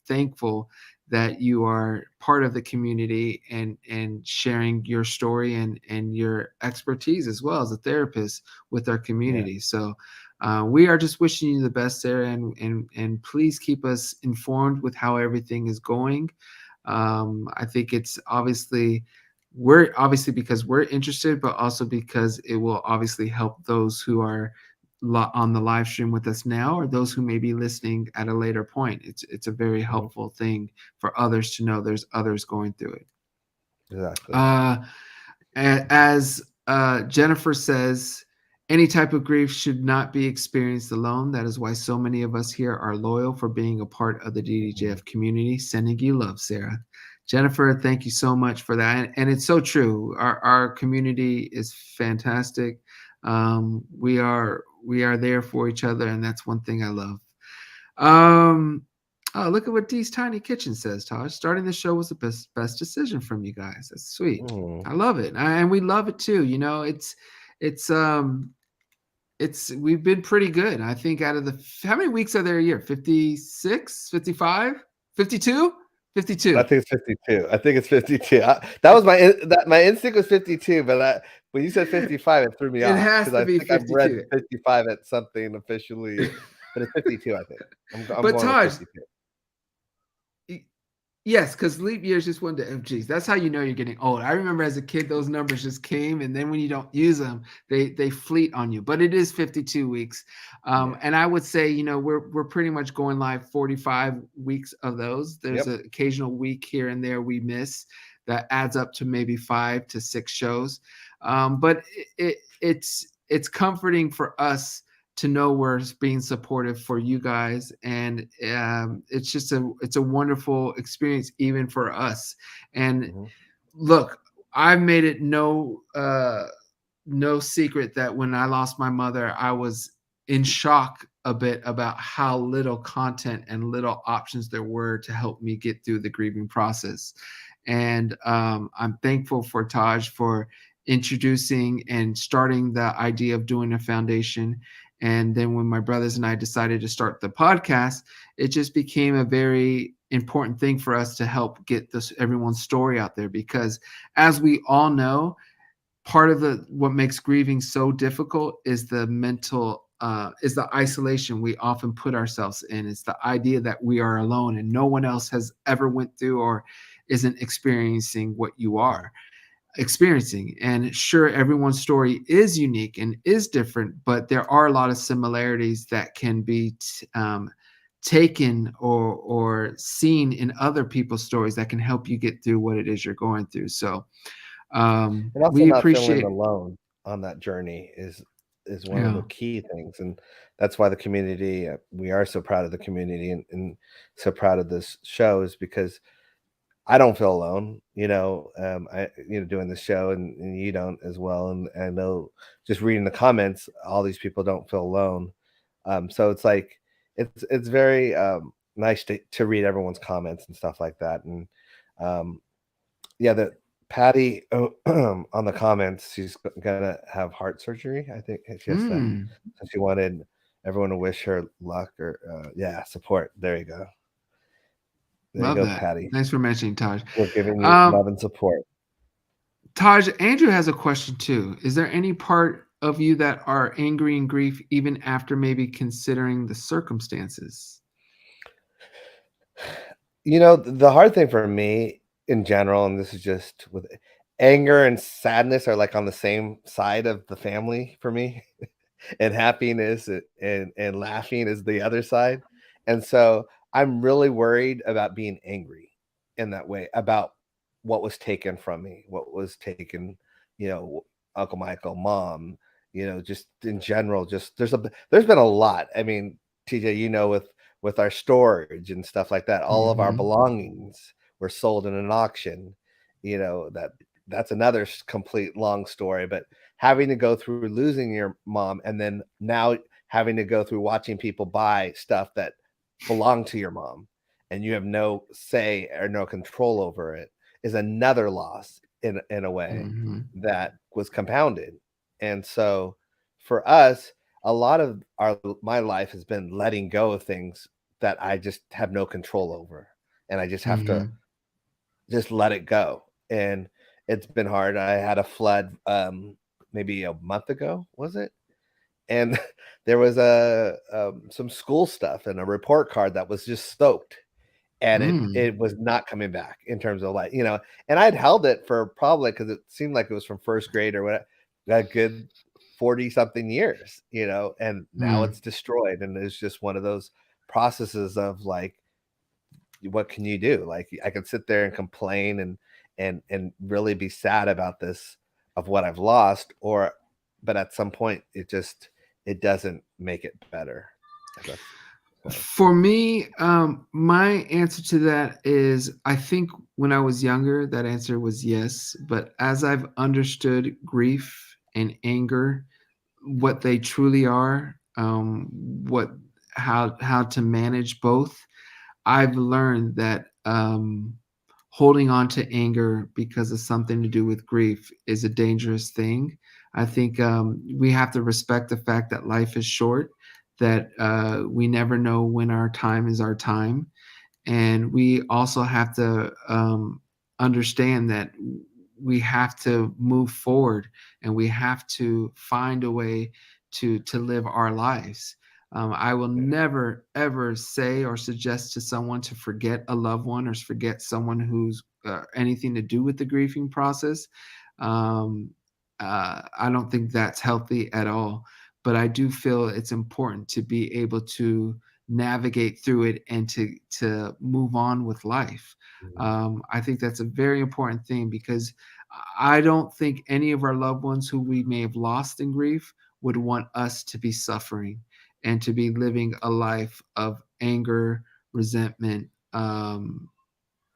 thankful that you are part of the community and sharing your story and your expertise as well as a therapist with our community. So we are just wishing you the best, Sarah, and please keep us informed with how everything is going. I think it's we're obviously because we're interested, but also because it will obviously help those who are on the live stream with us now, or those who may be listening at a later point. It's a very helpful thing for others to know there's others going through it. Exactly. As Jennifer says, any type of grief should not be experienced alone. That is why so many of us here are loyal for being a part of the DDJF community. Sending you love, Sarah. Jennifer, thank you so much for that. And it's so true. Our community is fantastic. We are there for each other, and that's one thing I love. Oh, look at what Dee's Tiny Kitchen says, Taj. Starting the show was the best decision from you guys. That's sweet. I love it. And we love it too. You know, we've been pretty good. I think out of how many weeks are there a year? 56, 55, 52? 52. I think it's 52. That was my instinct was 52, but when you said 55, it threw me off. It has to be 52. I've read 55 at something officially, but it's 52, I think. I'm but going Taj, with 52. Yes, because leap years just went to FGs. That's how you know you're getting old. I remember as a kid, those numbers just came, and then when you don't use them, they fleet on you. But it is 52 weeks, and I would say, you know, we're pretty much going live 45 weeks of those. There's an occasional week here and there we miss that adds up to maybe 5 to 6 shows. But it's comforting for us to know we're being supportive for you guys, and it's a wonderful experience even for us. And look, I've made it no secret that when I lost my mother, I was in shock a bit about how little content and little options there were to help me get through the grieving process. And I'm thankful for Taj for introducing and starting the idea of doing a foundation. And then when my brothers and I decided to start the podcast, it just became a very important thing for us to help get everyone's story out there. Because as we all know, part of what makes grieving so difficult is the isolation we often put ourselves in. It's the idea that we are alone and no one else has ever went through or isn't experiencing what you are experiencing. And sure, everyone's story is unique and is different, but there are a lot of similarities that can be taken or seen in other people's stories that can help you get through what it is you're going through. So we appreciate alone on that journey is one of the key things, and that's why the community, we are so proud of the community and so proud of this show, is because I don't feel alone, doing the show, and you don't as well. And I know just reading the comments, all these people don't feel alone. So it's like, it's very nice to read everyone's comments and stuff like that. And the Patty on the comments, she's gonna have heart surgery. I think she has to, so she wanted Everyone to wish her luck or support. There you go. There you Love go, that. Patty. Thanks for mentioning Taj. We're giving you love and support. Taj, Andrew has a question too. Is there any part of you that are angry and grief even after maybe considering the circumstances? The hard thing for me in general, and this is just with anger and sadness are like on the same side of the family for me. And happiness and laughing is the other side. And so I'm really worried about being angry in that way about what was taken from me, what was taken, Uncle Michael, mom, just in general, just there's been a lot. I mean, TJ, with our storage and stuff like that, all of our belongings were sold in an auction, that's another complete long story, but having to go through losing your mom and then now having to go through watching people buy stuff that belong to your mom and you have no say or no control over it is another loss in a way that was compounded. And so for us, a lot of my life has been letting go of things that I just have no control over, and I just have to just let it go. And it's been hard. I had a flood maybe a month ago, was it? And there was some school stuff and a report card that was just soaked, and it was not coming back in terms of and I'd held it for probably, because it seemed like it was from first grade or what, a good 40 something years, and now it's destroyed. And it's just one of those processes of like, what can you do? Like, I could sit there and complain and really be sad about this, of what I've lost, but at some point it doesn't make it better. For me, my answer to that is, I think when I was younger, that answer was yes. But as I've understood grief and anger, what they truly are, how to manage both, I've learned that holding on to anger because of something to do with grief is a dangerous thing. I think we have to respect the fact that life is short, that we never know when our time is our time. And we also have to understand that we have to move forward and we have to find a way to live our lives. I will never, ever say or suggest to someone to forget a loved one or forget someone who's anything to do with the grieving process. I don't think that's healthy at all. But I do feel it's important to be able to navigate through it and to move on with life. I think that's a very important thing, because I don't think any of our loved ones who we may have lost in grief would want us to be suffering and to be living a life of anger, resentment, all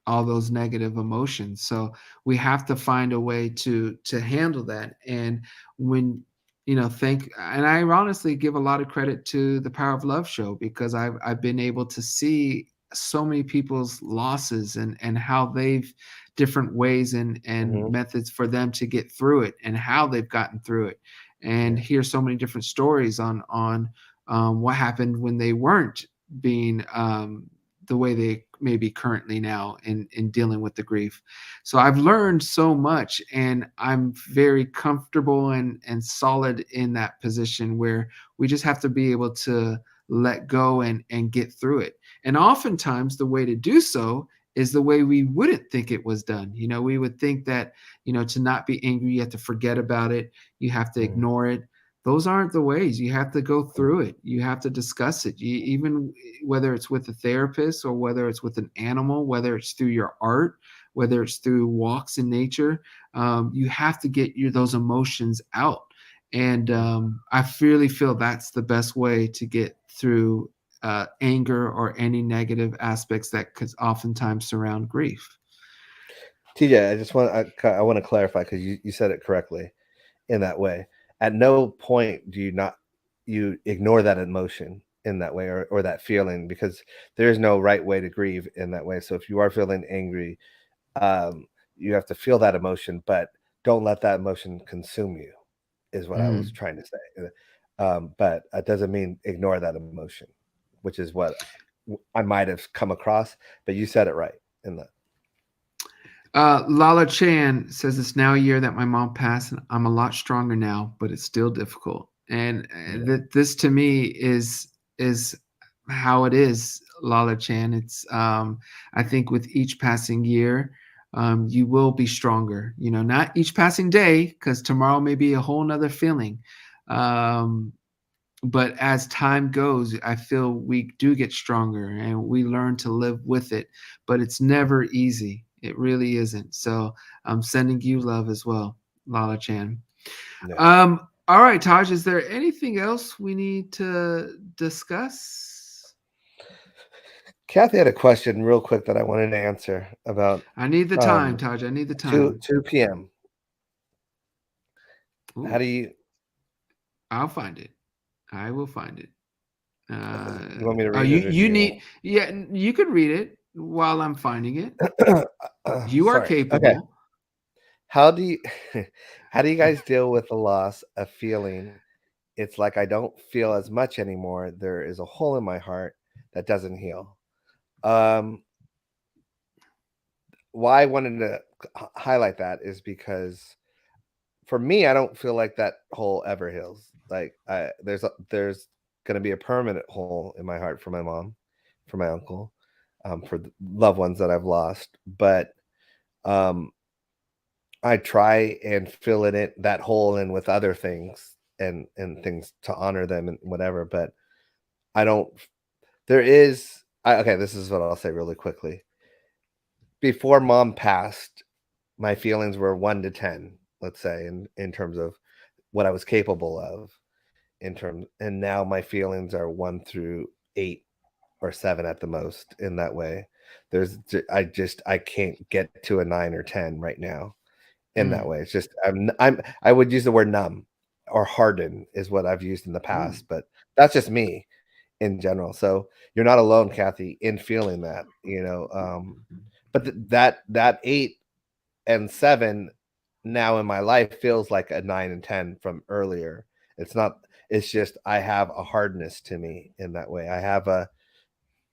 those negative emotions. So we have to find a way to handle that. And when and I honestly give a lot of credit to the Power of Love show, because I've been able to see so many people's losses and how they've different ways and methods for them to get through it and how they've gotten through it, and hear so many different stories on what happened when they weren't being the way they may be currently now in dealing with the grief. So I've learned so much, and I'm very comfortable and solid in that position where we just have to be able to let go and get through it. And oftentimes the way to do so is the way we wouldn't think it was done. We would think that, to not be angry, you have to forget about it. You have to ignore it. Those aren't the ways. You have to go through it. You have to discuss it. Even whether it's with a therapist or whether it's with an animal, whether it's through your art, whether it's through walks in nature, you have to get those emotions out. And I really feel that's the best way to get through anger or any negative aspects that could oftentimes surround grief. TJ, I want to clarify, because you said it correctly in that way. At no point do you ignore that emotion in that way, or that feeling, because there is no right way to grieve in that way. So if you are feeling angry, you have to feel that emotion, but don't let that emotion consume you, is what I was trying to say. But it doesn't mean ignore that emotion, which is what I might have come across. But you said it right in that. Lala Chan says it's now a year that my mom passed, and I'm a lot stronger now, but it's still difficult. And this to me is how it is, Lala Chan. It's I think with each passing year, you will be stronger. You know, not each passing day, because tomorrow may be a whole nother feeling. But as time goes, I feel we do get stronger and we learn to live with it. But it's never easy. It really isn't. So I'm sending you love as well, Lala Chan. Yeah. All right, Taj, is there anything else we need to discuss? Kathy had a question real quick that I wanted to answer about. I need the time, Taj. I need the time. 2 p.m. Ooh, How do you? I'll find it. I will find it. You want me to read it? You need, yeah, you could read it while I'm finding it. You are capable. Okay. How do you guys deal with the loss of feeling it's like I don't feel as much anymore? There is a hole in my heart that doesn't heal. Why I wanted to highlight that is because for me, I don't feel like that hole ever heals. Like there's going to be a permanent hole in my heart for my mom, for my uncle, for the loved ones that I've lost. But I try and fill that hole in with other things and things to honor them and whatever. But I don't. Okay, this is what I'll say really quickly. Before mom passed, my feelings were 1 to 10, let's say, in terms of what I was capable of. And now my feelings are 1 through 8 or 7 at the most. In that way, I can't get to a 9 or 10 right now. In that way, it's just I would use the word numb or harden is what I've used in the past, but that's just me in general. So you're not alone, Kathy, in feeling that, you know. But that 8 and 7 now in my life feels like a 9 and 10 from earlier. It's not. It's just I have a hardness to me in that way. I have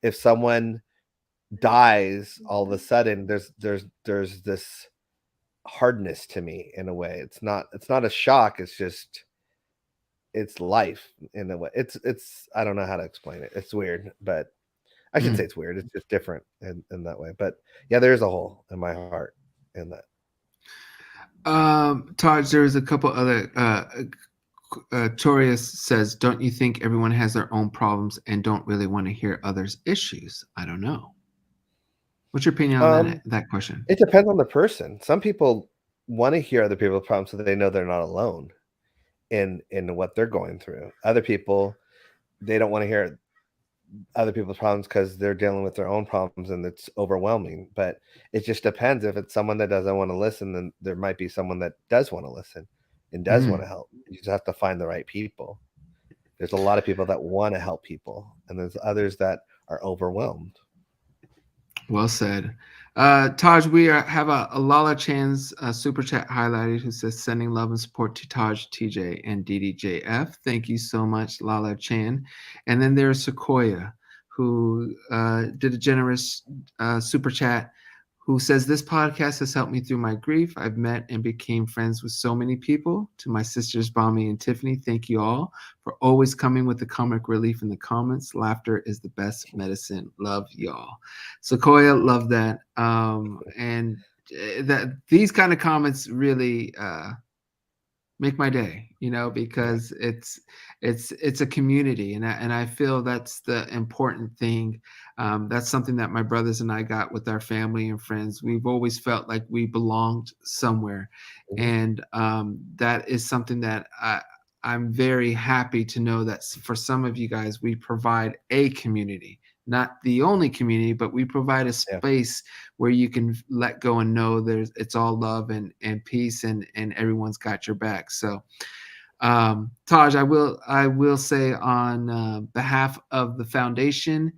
if someone dies, all of a sudden there's this hardness to me in a way. It's not a shock. It's life in a way. It's I don't know how to explain it. It's weird, but I should say it's weird. It's just different in that way. But yeah, there's a hole in my heart in that. Taj, there's a couple other Torius says, don't you think everyone has their own problems and don't really want to hear others' issues? I don't know. What's your opinion on that question? It depends on the person. Some people want to hear other people's problems so they know they're not alone in what they're going through. Other people, they don't want to hear other people's problems because they're dealing with their own problems and it's overwhelming. But it just depends. If it's someone that doesn't want to listen, then there might be someone that does want to listen and does want to help. You just have to find the right people. There's a lot of people that want to help people, and there's others that are overwhelmed. Well said. Taj, we have a Lala Chan's super chat highlighted who says, sending love and support to Taj, TJ, and DDJF. Thank you so much, Lala Chan. And then there's Sequoia, who did a generous super chat, who says, this podcast has helped me through my grief. I've met and became friends with so many people. To my sisters, Bami and Tiffany, thank you all for always coming with the comic relief in the comments. Laughter is the best medicine. Love y'all. Sequoia, love that. And that these kind of comments really make my day, you know, because it's a community, and I feel that's the important thing. That's something that my brothers and I got with our family and friends. We've always felt like we belonged somewhere, and that is something that I'm very happy to know that for some of you guys, we provide a community. Not the only community, but we provide a space where you can let go and know it's all love and peace, and everyone's got your back. So, Taj, I will say on behalf of the foundation,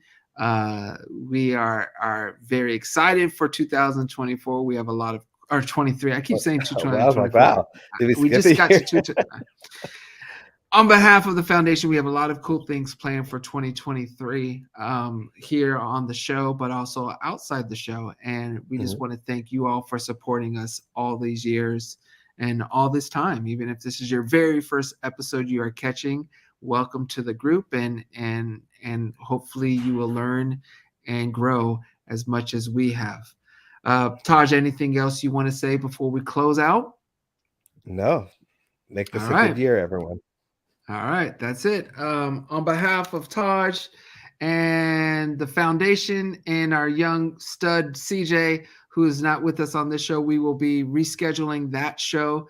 we are very excited for 2024. We have a lot of, or 23. I keep saying 2024. Wow. We just got to On behalf of the foundation, we have a lot of cool things planned for 2023 here on the show, but also outside the show. And we just want to thank you all for supporting us all these years and all this time. Even if this is your very first episode you are catching, welcome to the group, and hopefully you will learn and grow as much as we have. Taj, anything else you want to say before we close out? No. Make this All a right. good year, everyone. All right, that's it. On behalf of Taj and the foundation and our young stud CJ, who is not with us on this show, we will be rescheduling that show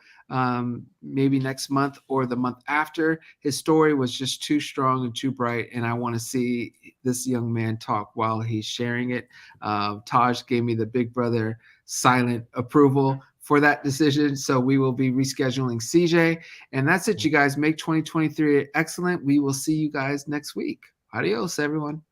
maybe next month or the month after. His story was just too strong and too bright, and I want to see this young man talk while he's sharing it. Taj gave me the big brother silent approval for that decision. So we will be rescheduling CJ. And that's it, you guys. Make 2023 excellent. We will see you guys next week. Adios, everyone.